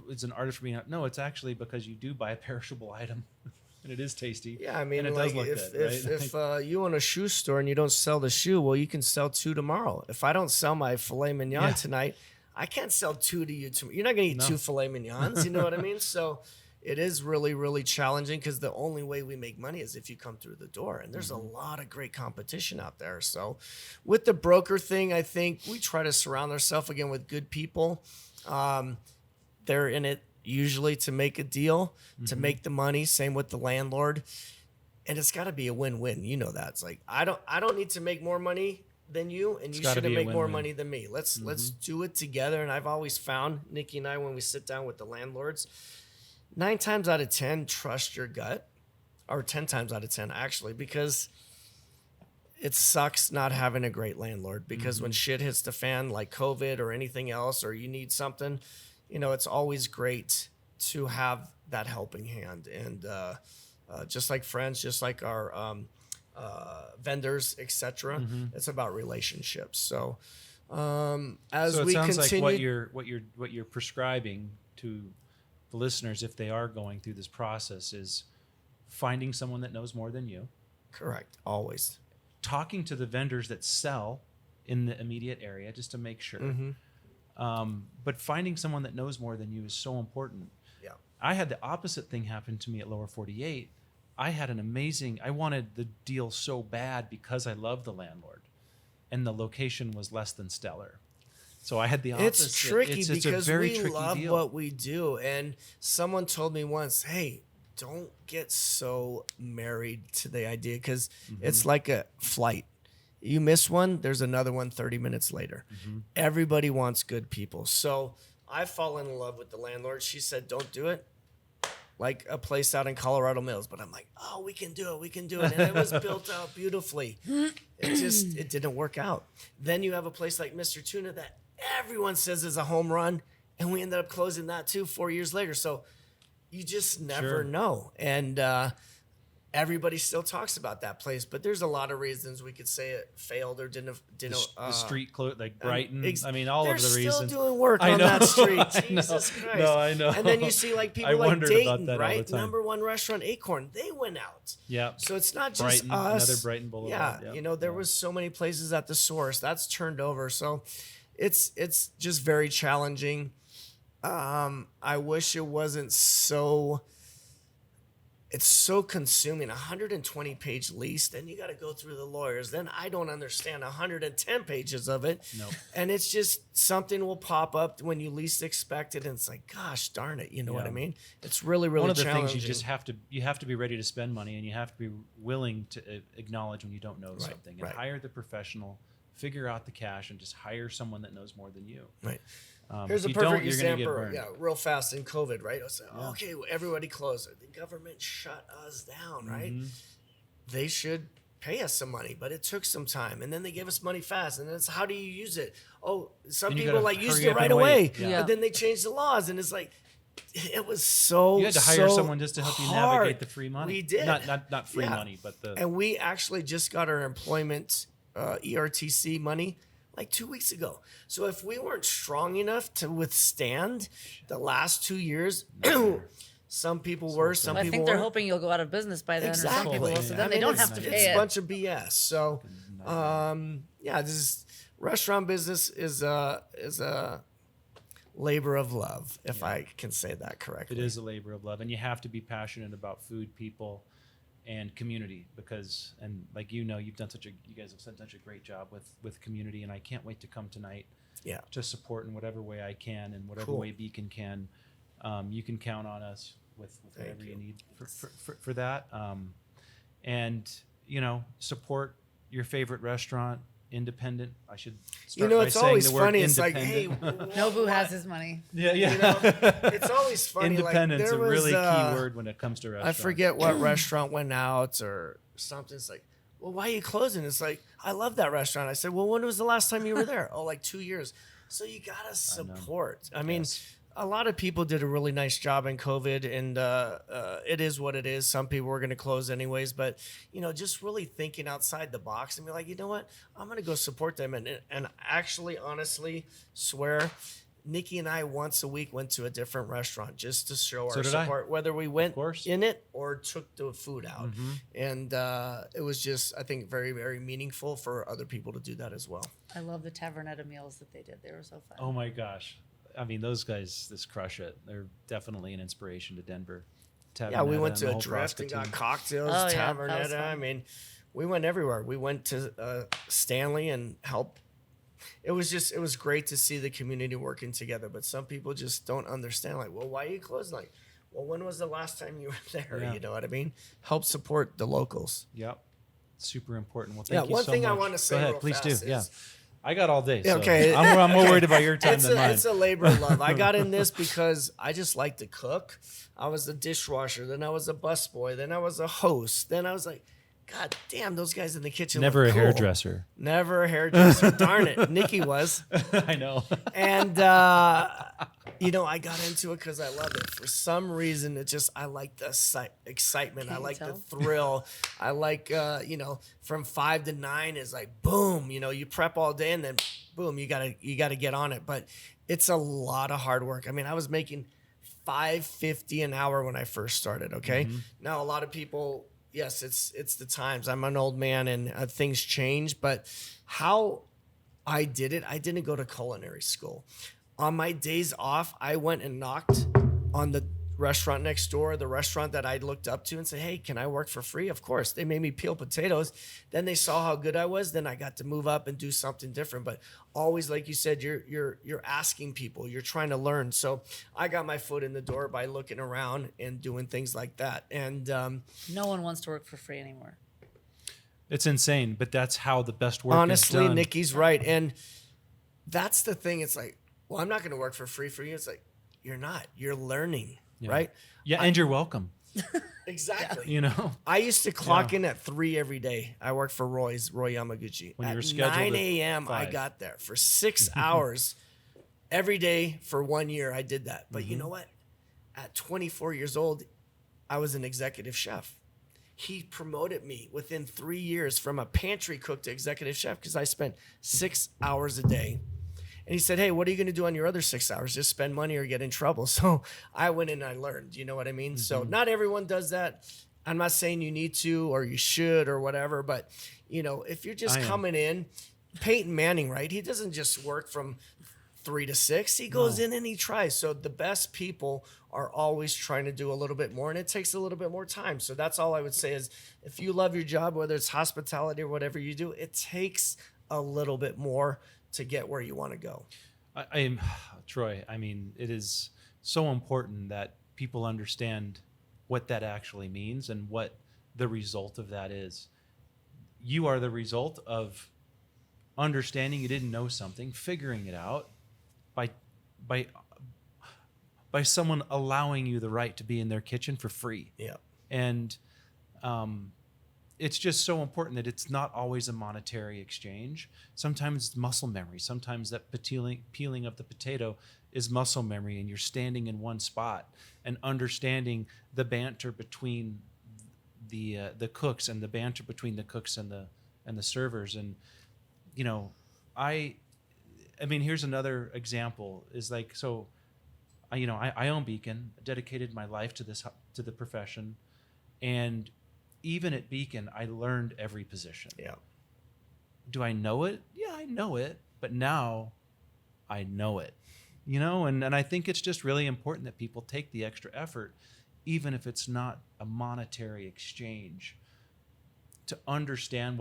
S1: It's an artist for being. No, it's actually because you do buy a perishable item, and it is tasty.
S2: Yeah, I mean,
S1: and it
S2: like
S1: does look
S2: if
S1: good, right?
S2: if you own a shoe store and you don't sell the shoe, well, you can sell 2 tomorrow. If I don't sell my filet mignon
S1: Yeah.
S2: tonight, I can't sell 2 to you tomorrow. You're not going to eat
S1: No.
S2: 2 filet mignons. You know what I mean? So it is really, really challenging because the only way we make money is if you come through the door. And there's a lot of great competition out there. So with the broker thing, I think we try to surround ourselves again with good people. They're in it usually to make a deal, to make the money. Same with the landlord. And it's got to be a win-win. You know that. It's like I don't need to make more money than you, and you
S1: gotta
S2: shouldn't
S1: be a
S2: make more
S1: win-win.
S2: money than me. Let's do it together. And I've always found, Nikki and I, when we sit down with the landlords, 9 times out of 10, trust your gut, or 10 times out of 10 actually, because it sucks not having a great landlord. Because when shit hits the fan, like COVID or anything else, or you need something, it's always great to have that helping hand. And just like friends, just like our vendors, etc. It's about relationships. So as
S1: So it
S2: we
S1: sounds
S2: continue,
S1: like what you're prescribing to the listeners, if they are going through this process, is finding someone that knows more than you,
S2: correct, always.
S1: talking to the vendors that sell in the immediate area just to make sure. But finding someone that knows more than you is so important.
S2: Yeah.
S1: I had the opposite thing happen to me at Lower 48. I wanted the deal so bad because I loved the landlord, and the location was less than stellar. So I had the opposite.
S2: It's tricky
S1: it's
S2: because
S1: a very
S2: we
S1: tricky
S2: love
S1: deal.
S2: what we do. And someone told me once, hey, don't get so married to the idea because it's like a flight. You miss one, there's another one 30 minutes later. Everybody wants good people. So I've fallen in love with the landlord. She said, don't do it. Like a place out in Colorado Mills. But I'm like, oh, we can do it. We can do it. And it was built out beautifully. It didn't work out. Then you have a place like Mr. Tuna that everyone says is a home run. And we ended up closing that too 4 years later. So you just never
S1: Sure.
S2: know. And everybody still talks about that place, but there's a lot of reasons we could say it failed or didn't.
S1: The street like Brighton. I mean, all
S2: they're
S1: of the
S2: still
S1: reasons.
S2: doing work
S1: I
S2: on
S1: know.
S2: that street.
S1: I know.
S2: Jesus Christ.
S1: No, I know.
S2: And then you see like people
S1: I
S2: like
S1: wondered about
S2: Dayton,
S1: that all the
S2: right?
S1: time.
S2: Number one restaurant, Acorn. They went out.
S1: Yeah.
S2: So it's not just
S1: Brighton,
S2: us.
S1: another Brighton Boulevard.
S2: Yeah.
S1: Yeah.
S2: There was so many places at the Source that's turned over. So it's just very challenging. I wish it wasn't so. It's so consuming. 120-page lease. Then you got to go through the lawyers. Then I don't understand 110 pages of it.
S1: Nope.
S2: And it's just something will pop up when you least expect it, and it's like, gosh darn it, you know what I mean? It's really, really
S1: one of the
S2: challenging.
S1: things you have to be ready to spend money, and you have to be willing to acknowledge when you don't know something, and hire the professional, figure out the cash, and just hire someone that knows more than you.
S2: Right.
S1: if
S2: Here's a
S1: you
S2: perfect
S1: don't, you're gonna get
S2: example.
S1: burned.
S2: Yeah, real fast in COVID, right? It's like, okay, everybody closed. The government shut us down, right?
S1: Mm-hmm.
S2: They should pay us some money, but it took some time, and then they gave us money fast, and it's how do you use it? Oh, some
S1: And you
S2: people
S1: gotta
S2: like used
S1: hurry
S2: it
S1: up
S2: right
S1: and wait.
S2: away,
S1: Yeah.
S2: but then they changed the laws, and it's like it was so.
S1: You had to hire
S2: so
S1: someone just to help you
S2: hard.
S1: navigate the free money.
S2: We did
S1: not free money, but the
S2: and we actually just got our employment ERTC money like 2 weeks ago. So if we weren't strong enough to withstand the last 2 years, some people were, some
S3: I
S2: people
S3: think they're
S2: weren't.
S3: hoping you'll go out of business by then, or some
S2: Exactly.
S3: people will, so then
S2: I
S3: they
S2: mean,
S3: don't
S2: it's-
S3: have to
S2: It's
S3: pay
S2: a
S3: it.
S2: bunch of BS. So, this is, restaurant business is a labor of love, if I can say that correctly.
S1: it is a labor of love, and you have to be passionate about food, people, and community, because, and like you guys have done such a great job with community, and I can't wait to come tonight.
S2: Yeah.
S1: To support in whatever way I can, and whatever
S2: Cool.
S1: way Beacon can. You can count on us with whatever you need for that. And support your favorite restaurant. Independent. I should start by
S2: It's
S1: saying
S2: always
S1: the word
S2: funny. It's like, hey,
S1: independent.
S3: Nobu has his money.
S1: yeah.
S2: it's always funny.
S1: Independence,
S2: like, there
S1: a really
S2: was,
S1: key word when it comes to
S2: I
S1: restaurants.
S2: forget what restaurant went out or something. It's like, well, why are you closing? It's like, I love that restaurant. I said, well, when was the last time you were there? Oh, like 2 years. So you got to support. I mean, a lot of people did a really nice job in COVID, and it is what it is. Some people were going to close anyways, but just really thinking outside the box and be like, you know what, I'm going to go support them, and actually, honestly, swear, Nikki and I once a week went to a different restaurant just to show our
S1: did I.
S2: support, whether we went
S1: course.
S2: in it or took the food out, and it was just, I think, very, very meaningful for other people to do that as well.
S3: I love the Tavernetta meals that they did. They were so fun.
S1: Oh my gosh. I mean, those guys just crush it. They're definitely an inspiration to Denver.
S2: Yeah, we
S1: Tavernetta
S2: went
S1: and
S2: to
S1: the
S2: a
S1: whole
S2: drift and
S1: Frasca
S2: got
S1: team.
S2: cocktails,
S3: Oh, yeah, that was
S2: Tavernetta.
S3: fun.
S2: I mean, we went everywhere. We went to Stanley and helped. It was great to see the community working together, but some people just don't understand. Like, well, why are you closed? Like, well, when was the last time you were there?
S1: Yeah.
S2: You know what I mean? Help support the locals.
S1: Yep. Super important. Well, thank you
S2: one
S1: so
S2: thing
S1: much.
S2: I want to say
S1: Go ahead,
S2: real
S1: please
S2: fast
S1: do. Yeah.
S2: is-
S1: I got all day. So
S2: Okay.
S1: I'm more worried about your time
S2: It's
S1: than mine.
S2: a labor of love. I got in this because I just like to cook. I was a dishwasher, then I was a busboy, then I was a host, then I was like, God damn, those guys in the kitchen.
S1: Never a
S2: look cool.
S1: hairdresser.
S2: Never a hairdresser. Darn it. Nikki was.
S1: I know.
S2: And, I got into it because I love it. For some reason, I like the excitement.
S3: Can
S2: I
S3: you
S2: like the
S3: tell?
S2: thrill. I like, from 5 to 9 is like, boom, you prep all day and then boom, you gotta get on it. But it's a lot of hard work. I mean, I was making $5.50 an hour when I first started. Okay. Now a lot of people, yes, it's the times. I'm an old man and things change, but how I did it, I didn't go to culinary school. On my days off, I went and knocked on the restaurant next door, the restaurant that I looked up to, and said, hey, can I work for free? Of course. They made me peel potatoes. Then they saw how good I was. Then I got to move up and do something different. But always, like you said, you're asking people, you're trying to learn. So I got my foot in the door by looking around and doing things like that. And
S3: No one wants to work for free anymore.
S1: It's insane, but that's how the best work
S2: honestly,
S1: is done.
S2: Nikki's right. And that's the thing. It's like, well, I'm not going to work for free for you. It's like, you're not. You're learning, right?
S1: Yeah, and you're welcome.
S2: Exactly.
S1: I
S2: used to clock in at 3 every day. I worked for Roy Yamaguchi.
S1: When you
S2: at
S1: were scheduled
S2: 9
S1: at
S2: a.m., I
S1: 5.
S2: got there for 6 hours every day for 1 year. I did that. But you know what? At 24 years old, I was an executive chef. he promoted me within 3 years from a pantry cook to executive chef because I spent 6 hours a day. And he said, hey, what are you going to do on your other 6 hours? Just spend money or get in trouble. So I went in and I learned, you know what I mean? So not everyone does that. I'm not saying you need to or you should or whatever, but you know, if you're just coming in, Peyton Manning, right? He doesn't just work from 3 to 6. He goes in and he tries. So the best people are always trying to do a little bit more, and it takes a little bit more time. So that's all I would say is if you love your job, whether it's hospitality or whatever you do, it takes a little bit more to get where you want to go.
S1: I'm Troy. I mean, it is so important that people understand what that actually means and what the result of that is. You are the result of understanding you didn't know something, figuring it out by someone allowing you the right to be in their kitchen for free.
S2: Yeah.
S1: And it's just so important that it's not always a monetary exchange. Sometimes it's muscle memory. Sometimes that peeling of the potato is muscle memory, and you're standing in one spot and understanding the banter between the cooks and the banter between the cooks and the servers. And you know, I mean, here's another example is like, so I own Beacon, dedicated my life to the profession, and even at Beacon, I learned every position.
S2: Yeah.
S1: Do I know it? Yeah, I know it, but now I know it. And I think it's just really important that people take the extra effort, even if it's not a monetary exchange, to understand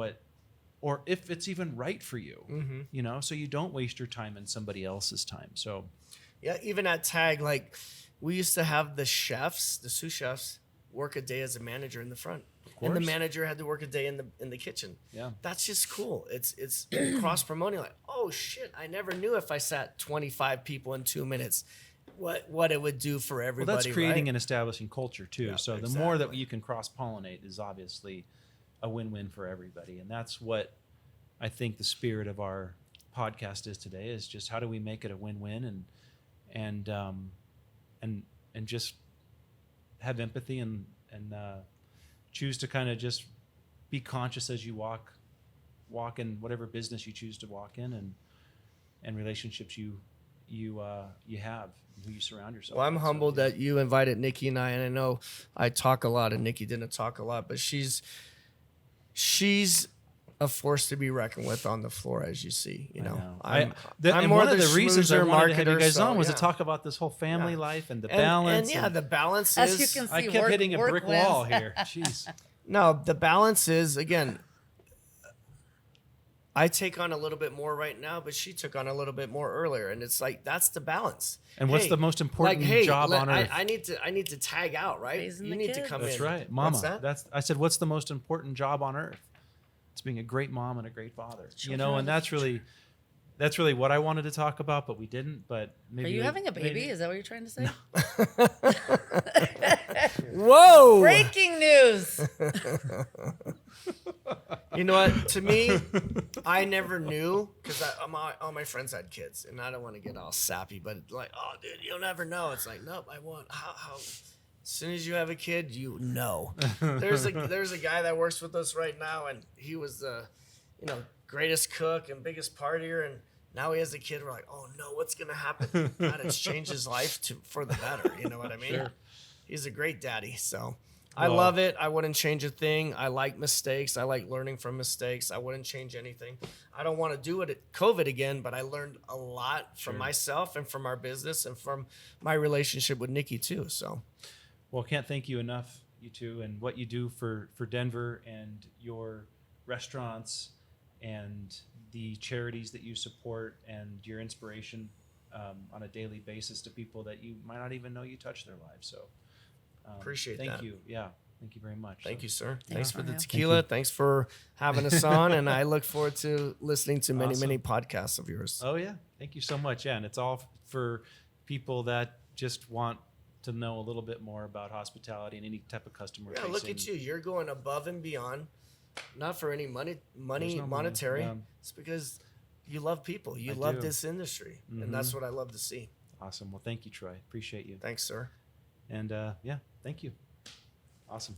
S1: or if it's even right for you, so you don't waste your time and somebody else's time. So,
S2: yeah, even at Tag, like we used to have the chefs, the sous chefs, work a day as a manager in the front, and the manager had to work a day in the kitchen.
S1: Yeah,
S2: that's just cool. It's cross promoting. Like, oh shit, I never knew if I sat 25 people in 2 minutes, what it would do for everybody.
S1: Well, that's creating
S2: right?
S1: and establishing culture too.
S2: Yeah,
S1: so the more that you can cross pollinate is obviously a win-win for everybody, and that's what I think the spirit of our podcast is today. Is just how do we make it a win-win and just have empathy and choose to kind of just be conscious as you walk in whatever business you choose to walk in and relationships you have, who you surround yourself.
S2: Well, I'm
S1: with.
S2: humbled that you invited Nikki and I know I talk a lot and Nikki didn't talk a lot, but she's a force to be reckoned with on the floor, as you see. I'm
S1: one of the reasons I wanted to have you guys
S2: so,
S1: on was
S2: yeah.
S1: to talk about this whole family life and the balance.
S2: And the balance
S3: As
S2: is.
S3: you can see,
S1: I kept hitting a brick
S3: wins.
S1: wall here. Jeez.
S2: No, the balance is, again, I take on a little bit more right now, but she took on a little bit more earlier, and it's like that's the balance.
S1: And what's the most important job on earth?
S2: I need to tag out, right?
S3: Raising
S2: You
S3: the
S2: need to
S3: kids.
S2: come
S1: That's
S2: in.
S1: right, Mama.
S2: What's that?
S1: I said, what's the most important job on earth? It's being a great mom and a great father. And that's really what I wanted to talk about, but we didn't. But maybe
S3: Are you having a baby? Is that what you're trying to say?
S2: Whoa!
S3: Breaking news.
S2: You know what? To me, I never knew because all my friends had kids, and I don't want to get all sappy, but like, oh, dude, you'll never know. It's like, nope, I won't. How? As soon as you have a kid, you know. There's a guy that works with us right now, and he was the, greatest cook and biggest partier, and now he has a kid. We're like, oh no, what's gonna happen? God, it's changed his life for the better. You know what I mean?
S1: Sure.
S2: He's a great daddy. So I love it. I wouldn't change a thing. I like mistakes. I like learning from mistakes. I wouldn't change anything. I don't want to do it at COVID again, but I learned a lot from myself and from our business and from my relationship with Nikki too. So.
S1: Well, can't thank you enough, you two, and what you do for Denver and your restaurants and the charities that you support and your inspiration on a daily basis to people that you might not even know you touch their lives. So
S2: Appreciate that.
S1: Thank you. Yeah. Thank you very much.
S2: Thank you, sir.
S3: Yeah.
S2: Thanks for the
S3: Yeah.
S2: tequila. Thanks for having us on. And I look forward to listening to many podcasts of yours.
S1: Oh, yeah. Thank you so much. Yeah. And it's all for people that just want to know a little bit more about hospitality and any type of customer
S2: Yeah,
S1: facing.
S2: look at you. You're going above and beyond, not for any money,
S1: no
S2: monetary.
S1: money.
S2: It's because you love people. You
S1: I
S2: love
S1: do.
S2: this industry. And that's what I love to see.
S1: Awesome. Well, thank you, Troy. Appreciate you.
S2: Thanks, sir.
S1: And yeah, thank you. Awesome.